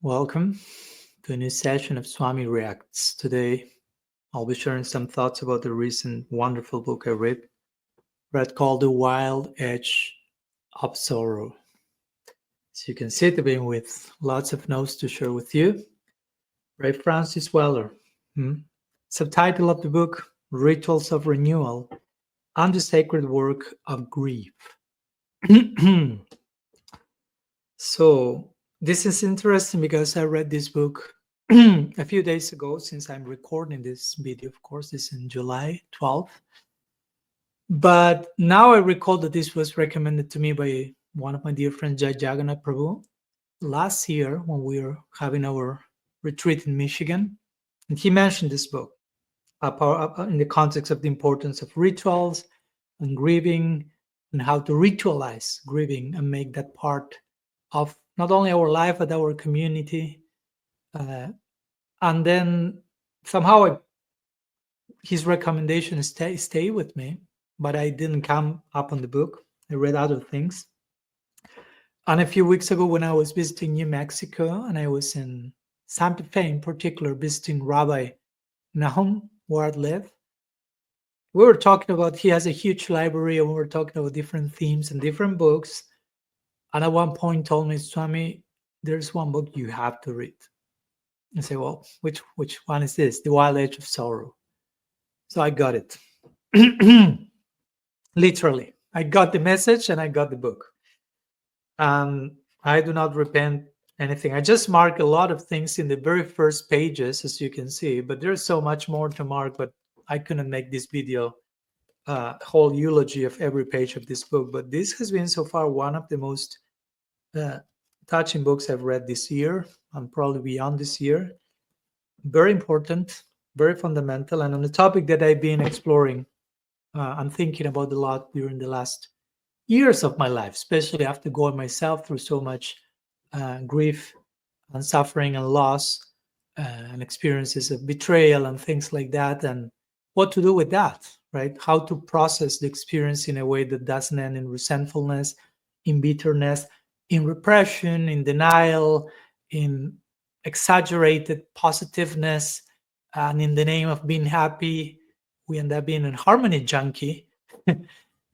Welcome to a new session of Swami Reacts. Today, I'll be sharing some thoughts about the recent wonderful book I read called The Wild Edge of Sorrow. So you can see it being with lots of notes to share with you. By Francis Weller. Subtitle of the book, Rituals of Renewal and the Sacred Work of Grief. So this is interesting because I read this book a few days ago, since I'm recording this video, of course, this is in July 12th. But now I recall that this was recommended to me by one of my dear friends, Jai Jagannath Prabhu, last year when we were having our retreat in Michigan. And he mentioned this book in the context of the importance of rituals and grieving and how to ritualize grieving and make that part of not only our life, but our community. And then somehow his recommendation stay with me, but I didn't come up on the book. I read other things. And a few weeks ago when I was visiting New Mexico, and I was in Santa Fe in particular, visiting Rabbi Nahum, where I live, we were talking about, he has a huge library, and we were talking about different themes and different books. And at one point told me, Swami, there's one book you have to read. I say, well, which one is this? The Wild Edge of Sorrow. So I got it. Literally, I got the message and I got the book. I do not repent anything. I just mark a lot of things in the very first pages, as you can see, but there's so much more to mark, but I couldn't make this video whole eulogy of every page of this book. But this has been so far one of the most touching books I've read this year, and probably beyond this year. Very important, very fundamental, and on a topic that I've been exploring and thinking about a lot during the last years of my life, especially after going myself through so much grief and suffering and loss and experiences of betrayal and things like that, and what to do with that, right? How to process the experience in a way that doesn't end in resentfulness, in bitterness, in repression, in denial, in exaggerated positiveness, and in the name of being happy, we end up being a harmony junkie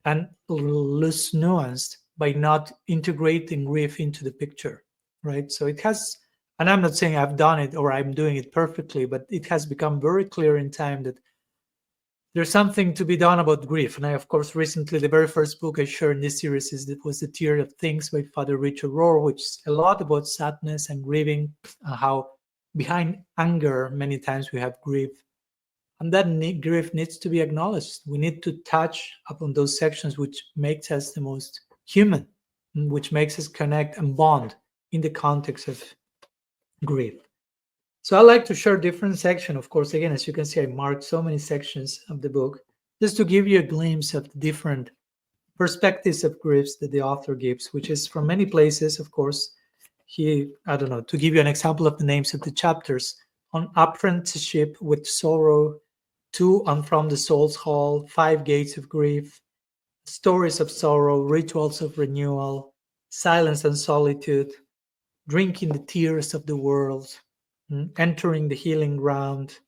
and lose nuance by not integrating grief into the picture, right? So it has, and I'm not saying I've done it or I'm doing it perfectly, but it has become very clear in time that there's something to be done about grief. And I, of course, recently, the very first book I shared in this series was The Theory of Things by Father Richard Rohr, which is a lot about sadness and grieving, and how behind anger, many times we have grief. And that grief needs to be acknowledged. We need to touch upon those sections which makes us the most human, which makes us connect and bond in the context of grief. So I like to share different sections. Of course, again, as you can see, I marked so many sections of the book just to give you a glimpse of the different perspectives of griefs that the author gives, which is from many places, of course. To give you an example of the names of the chapters: on apprenticeship with sorrow, to and from the soul's hall, 5 gates of grief, stories of sorrow, rituals of renewal, silence and solitude, drinking the tears of the world, entering the healing ground,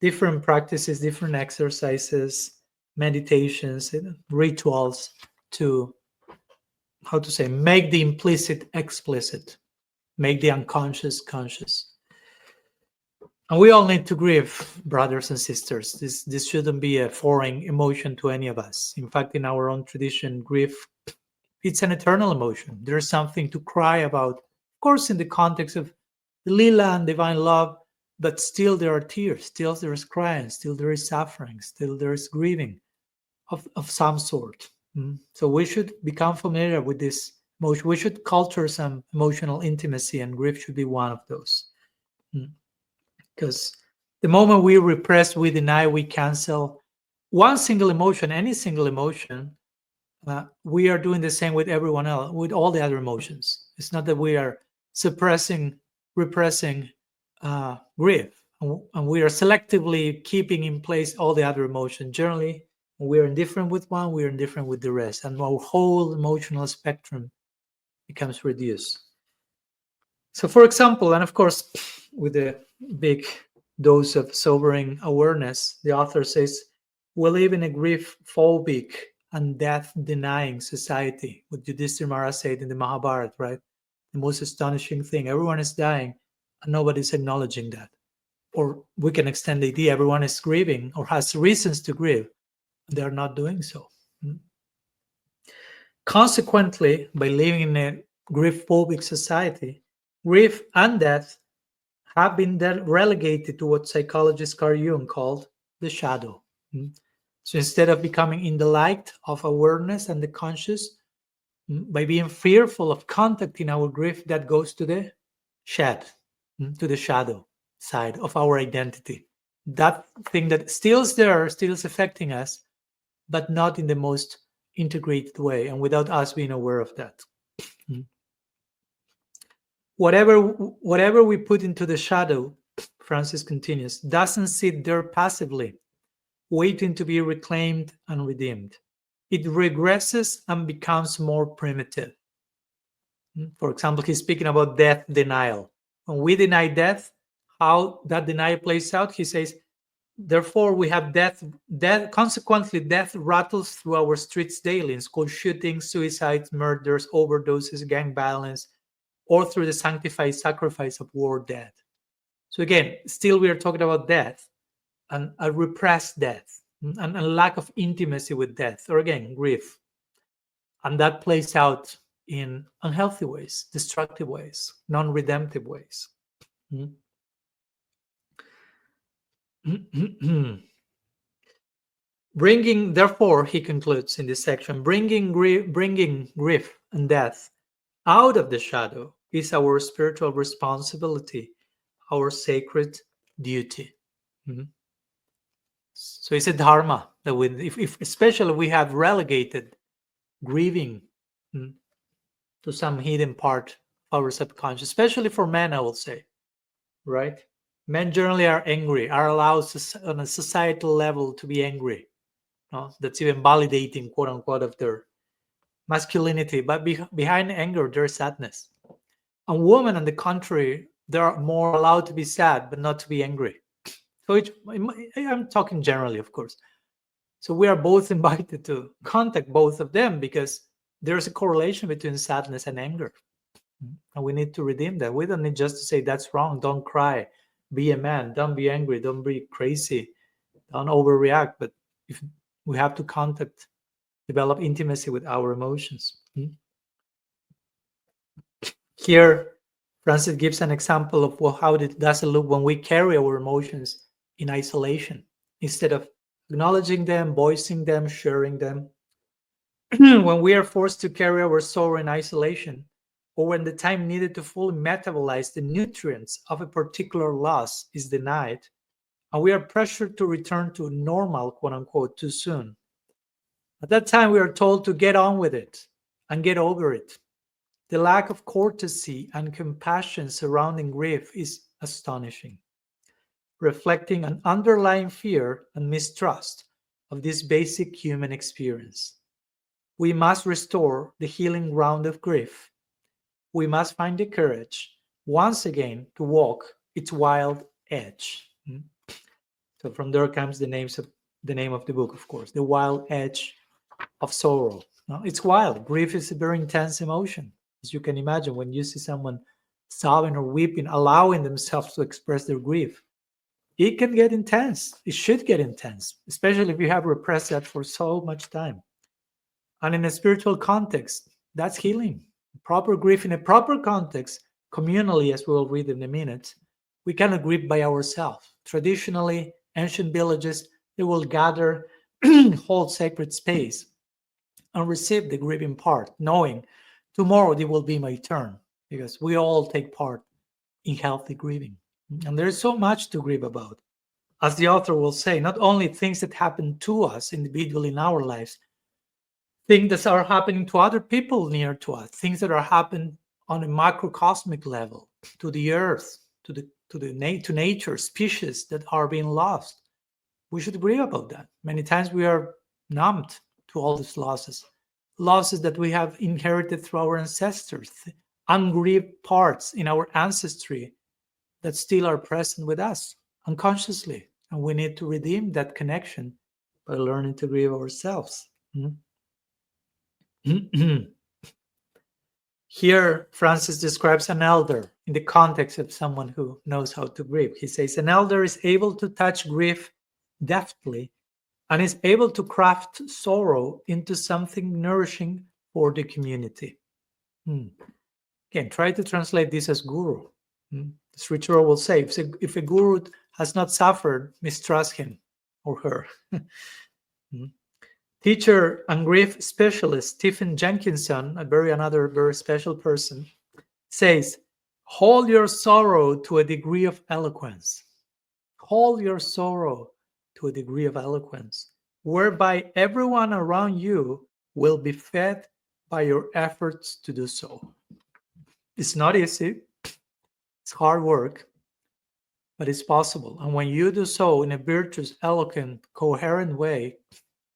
different practices, different exercises, meditations, rituals to, make the implicit explicit, make the unconscious conscious. And we all need to grieve, brothers and sisters. This shouldn't be a foreign emotion to any of us. In fact, in our own tradition, grief, it's an eternal emotion. There's something to cry about, of course, in the context of the lila and divine love, but still there are tears, still there is crying, still there is suffering, still there is grieving of some sort. So we should become familiar with this emotion. We should culture some emotional intimacy, and grief should be one of those. Because the moment we repress, we deny, we cancel one single emotion, any single emotion, we are doing the same with everyone else, with all the other emotions. It's not that we are repressing grief, and we are selectively keeping in place all the other emotions. Generally, when we are indifferent with one, we are indifferent with the rest, and our whole emotional spectrum becomes reduced. So, for example, and of course, with a big dose of sobering awareness, the author says, we live in a grief-phobic and death-denying society. What Yudhishthira Maharaj said in the Mahabharata, right? The most astonishing thing, everyone is dying and nobody's acknowledging that. Or we can extend the idea, everyone is grieving or has reasons to grieve. They're not doing so. Consequently, by living in a grief-phobic society, grief and death have been then relegated to what psychologist Carl Jung called the shadow. So instead of becoming in the light of awareness and the conscious, by being fearful of contacting our grief, that goes to the shed, to the shadow side of our identity. That thing that still is there, still is affecting us, but not in the most integrated way and without us being aware of that. Whatever we put into the shadow, Francis continues, doesn't sit there passively, waiting to be reclaimed and redeemed. It regresses and becomes more primitive. For example, he's speaking about death denial. When we deny death, how that denial plays out, he says, therefore we have death, consequently death rattles through our streets daily in school shootings, suicides, murders, overdoses, gang violence, or through the sanctified sacrifice of war death. So again, still we are talking about death and a repressed death and a lack of intimacy with death, or again, grief. And that plays out in unhealthy ways, destructive ways, non-redemptive ways. Therefore, he concludes in this section, bringing grief and death out of the shadow is our spiritual responsibility, our sacred duty. So it's a dharma that if especially we have relegated grieving to some hidden part of our subconscious, especially for men, I will say, right? Men generally are angry, are allowed on a societal level to be angry. That's even validating, quote unquote, of their masculinity. But behind anger, there's sadness. And women, on the contrary, they're more allowed to be sad, but not to be angry. So I'm talking generally, of course. So we are both invited to contact both of them because there's a correlation between sadness and anger. And we need to redeem that. We don't need just to say that's wrong, don't cry, be a man, don't be angry, don't be crazy, don't overreact. But if we have to contact, develop intimacy with our emotions. Here, Francis gives an example of how it does look when we carry our emotions in isolation instead of acknowledging them, voicing them, sharing them. When we are forced to carry our sorrow in isolation, or when the time needed to fully metabolize the nutrients of a particular loss is denied, and we are pressured to return to normal, quote unquote, too soon. At that time, we are told to get on with it and get over it. The lack of courtesy and compassion surrounding grief is astonishing, reflecting an underlying fear and mistrust of this basic human experience. We must restore the healing ground of grief. We must find the courage, once again, to walk its wild edge. So from there comes the name of the book, of course, The Wild Edge of Sorrow. It's wild. Grief is a very intense emotion. As you can imagine, when you see someone sobbing or weeping, allowing themselves to express their grief, it can get intense. It should get intense, especially if you have repressed that for so much time. And in a spiritual context, that's healing. Proper grief in a proper context, communally, as we will read in a minute, we cannot grieve by ourselves. Traditionally, ancient villages, they will gather, hold sacred space, and receive the grieving part, knowing tomorrow it will be my turn, because we all take part in healthy grieving. And there is so much to grieve about. As the author will say, not only things that happen to us individually in our lives, things that are happening to other people near to us, things that are happening on a macrocosmic level, to the earth, to nature, species that are being lost. We should grieve about that. Many times we are numbed to all these losses that we have inherited through our ancestors, ungrieved parts in our ancestry that still are present with us unconsciously. And we need to redeem that connection by learning to grieve ourselves. Here, Francis describes an elder in the context of someone who knows how to grieve. He says, an elder is able to touch grief deftly and is able to craft sorrow into something nourishing for the community. Again, try to translate this as guru. The scripture will say, if a guru has not suffered, mistrust him or her. Teacher and grief specialist Stephen Jenkinson, another very special person, says, hold your sorrow to a degree of eloquence. Hold your sorrow to a degree of eloquence, whereby everyone around you will be fed by your efforts to do so. It's not easy. It's hard work, but it's possible. And when you do so in a virtuous, eloquent, coherent way,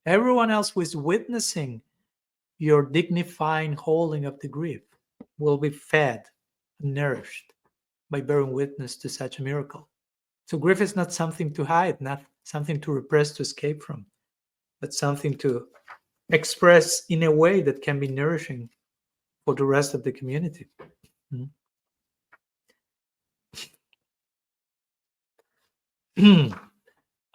everyone else who is witnessing your dignifying holding of the grief will be fed and nourished by bearing witness to such a miracle. So grief is not something to hide, not something to repress, to escape from, but something to express in a way that can be nourishing for the rest of the community.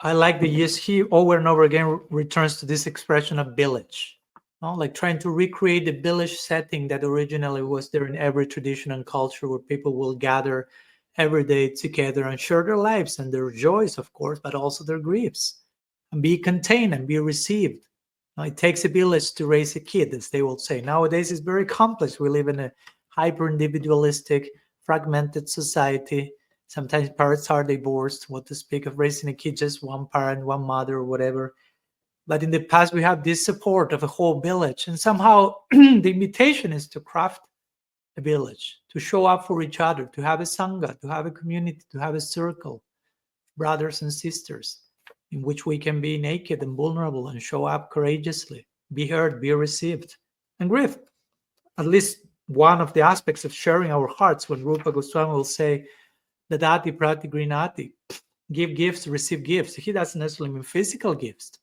I like the use. He over and over again returns to this expression of village, like trying to recreate the village setting that originally was there in every tradition and culture, where people will gather every day together and share their lives and their joys, of course, but also their griefs, and be contained and be received. It takes a village to raise a kid, as they will say. Nowadays, it's very complex. We live in a hyper-individualistic, fragmented society. Sometimes parents are divorced. What to speak of raising a kid, just one parent, one mother, or whatever. But in the past, we have this support of a whole village. And somehow the invitation is to craft a village, to show up for each other, to have a sangha, to have a community, to have a circle, brothers and sisters, in which we can be naked and vulnerable and show up courageously, be heard, be received, and grieve. At least one of the aspects of sharing our hearts, when Rupa Goswami will say, Dadati Prati Grinati, give gifts, receive gifts. He doesn't necessarily mean physical gifts.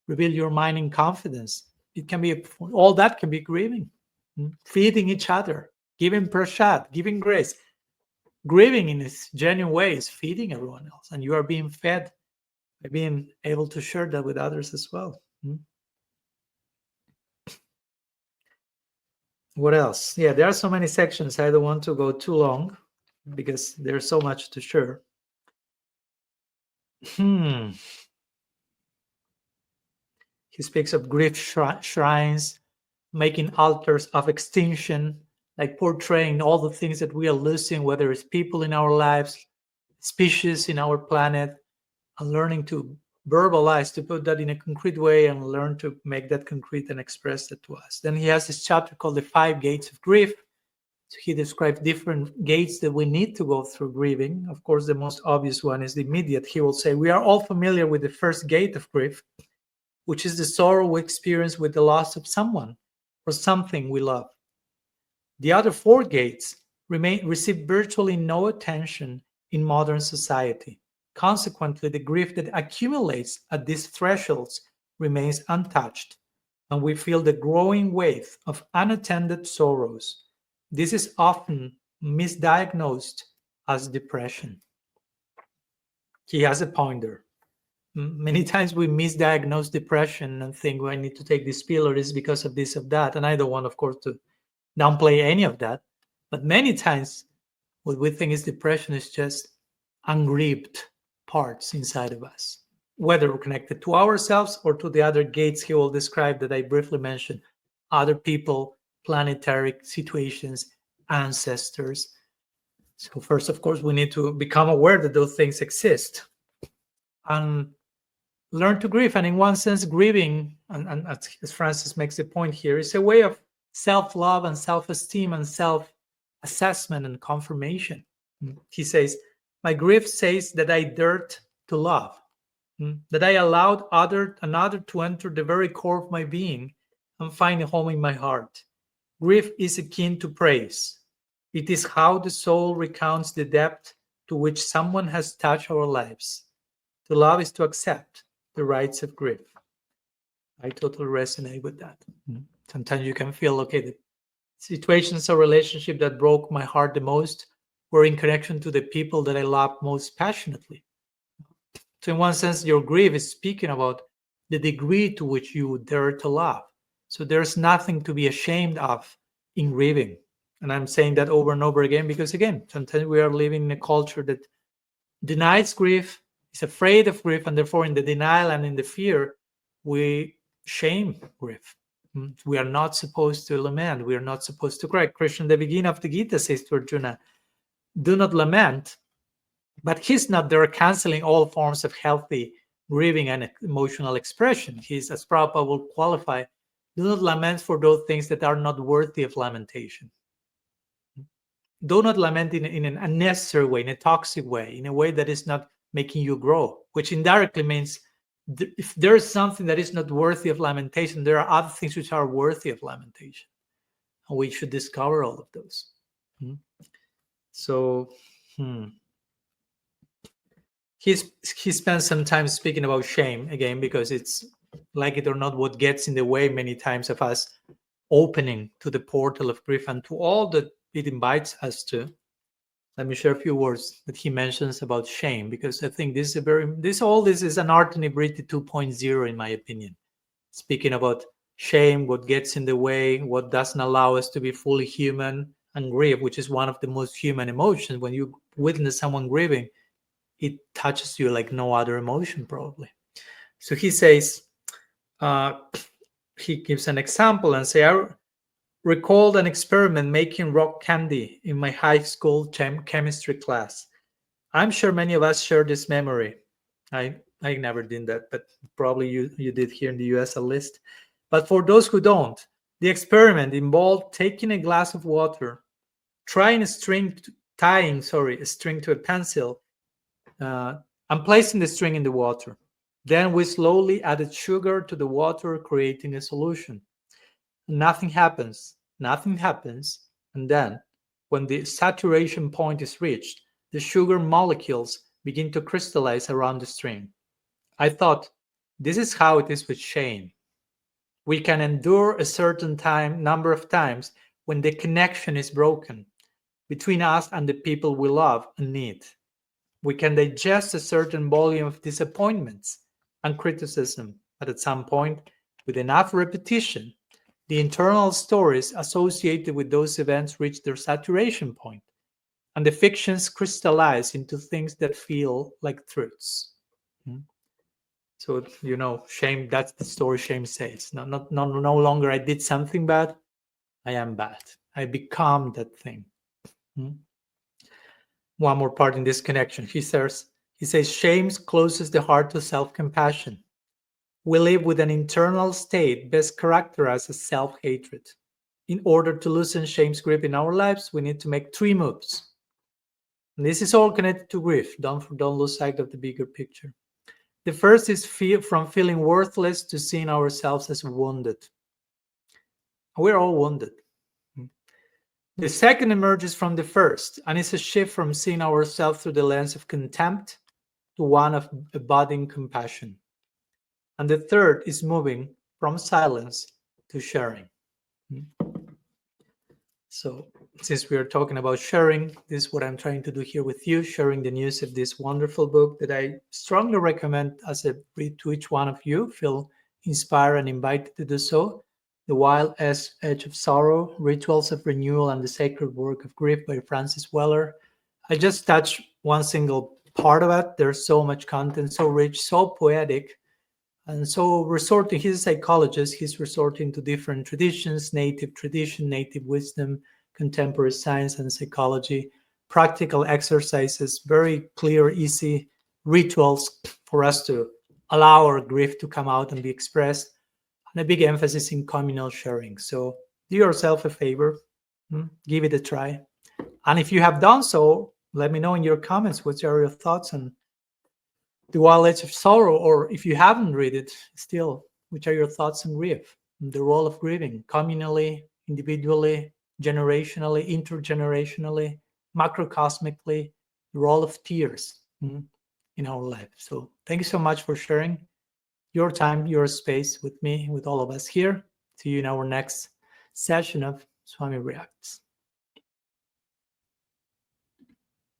Reveal your mind in confidence. It can be, all that can be grieving, feeding each other, giving prasad, giving grace. Grieving in its genuine way is feeding everyone else, and you are being fed by being able to share that with others as well. What else? Yeah, there are so many sections. I don't want to go too long because there's so much to share. He speaks of grief shrines, making altars of extinction, like portraying all the things that we are losing, whether it's people in our lives, species in our planet, and learning to verbalize, to put that in a concrete way and learn to make that concrete and express that to us. Then he has this chapter called The 5 Gates of Grief. So he describes different gates that we need to go through grieving. Of course, the most obvious one is the immediate. He will say, we are all familiar with the first gate of grief, which is the sorrow we experience with the loss of someone or something we love. The other 4 gates receive virtually no attention in modern society. Consequently, the grief that accumulates at these thresholds remains untouched, and we feel the growing wave of unattended sorrows. This is often misdiagnosed as depression. He has a point there. Many times we misdiagnose depression and think, well, I need to take this pill or it's because of this or that. And I don't want, of course, to downplay any of that. But many times what we think is depression is just ungrieved parts inside of us, whether connected to ourselves or to the other gates he will describe that I briefly mentioned, other people, planetary situations, ancestors. So first, of course, we need to become aware that those things exist and learn to grieve. And in one sense, grieving, and as Francis makes the point here, is a way of self-love and self-esteem and self-assessment and confirmation. He says, my grief says that I dared to love, that I allowed another to enter the very core of my being and find a home in my heart. Grief is akin to praise. It is how the soul recounts the depth to which someone has touched our lives. To love is to accept the rights of grief. I totally resonate with that. Sometimes you can feel, okay, the situations or relationship that broke my heart the most were in connection to the people that I loved most passionately. So in one sense, your grief is speaking about the degree to which you dare to love. So there's nothing to be ashamed of in grieving. And I'm saying that over and over again because, again, sometimes we are living in a culture that denies grief, is afraid of grief, and therefore in the denial and in the fear, we shame grief. We are not supposed to lament. We are not supposed to cry. Krishna, at the beginning of the Gita, says to Arjuna, do not lament. But he's not there canceling all forms of healthy grieving and emotional expression. He's, as Prabhupada will qualify, do not lament for those things that are not worthy of lamentation. Do not lament in an unnecessary way, in a toxic way, in a way that is not making you grow, which indirectly means if there is something that is not worthy of lamentation, there are other things which are worthy of lamentation. And we should discover all of those. So, he spends some time speaking about shame, again, because it's, like it or not, what gets in the way many times of us opening to the portal of grief and to all that it invites us to. Let me share a few words that he mentions about shame, because I think this is all this is an art inebriety 2.0, in my opinion. Speaking about shame, what gets in the way, what doesn't allow us to be fully human, and grief, which is one of the most human emotions. When you witness someone grieving, it touches you like no other emotion, probably. So he says, he gives an example and say, I recalled an experiment making rock candy in my high school chemistry class. I'm sure many of us share this memory. I never did that, but probably you did here in the US at least. But for those who don't, the experiment involved taking a glass of water, tying a string to a pencil, and placing the string in the water. Then we slowly added sugar to the water, creating a solution. Nothing happens. And then, when the saturation point is reached, the sugar molecules begin to crystallize around the string. I thought, this is how it is with shame. We can endure a certain number of times when the connection is broken between us and the people we love and need. We can digest a certain volume of disappointments and criticism, but at some point, with enough repetition, the internal stories associated with those events reach their saturation point, and the fictions crystallize into things that feel like truths. So, shame, that's the story shame says. No longer I did something bad, I am bad. I become that thing. One more part in this connection. He says, shame closes the heart to self-compassion. We live with an internal state best characterized as self-hatred. In order to loosen shame's grip in our lives, we need to make 3 moves. And this is all connected to grief. Don't lose sight of the bigger picture. The first is from feeling worthless to seeing ourselves as wounded. We're all wounded. The second emerges from the first, and it's a shift from seeing ourselves through the lens of contempt to one of budding compassion. And the third is moving from silence to sharing. So since we are talking about sharing, this is what I'm trying to do here with you, sharing the news of this wonderful book that I strongly recommend as a read to each one of you. Feel inspired and invited to do so. The Wild Edge of Sorrow, Rituals of Renewal and the Sacred Work of Grief by Francis Weller. I just touched one single part of it. There's so much content, so rich, so poetic. And so he's a psychologist, he's resorting to different traditions, native tradition, native wisdom, contemporary science and psychology, practical exercises, very clear, easy rituals for us to allow our grief to come out and be expressed, and a big emphasis in communal sharing. So do yourself a favor, give it a try. And if you have done so, let me know in your comments what are your thoughts on The Wild Edge of Sorrow, or if you haven't read it still, which are your thoughts on grief, the role of grieving, communally, individually, generationally, intergenerationally, macrocosmically, the role of tears in our life. So thank you so much for sharing your time, your space with me, with all of us here. See you in our next session of Swami Reacts.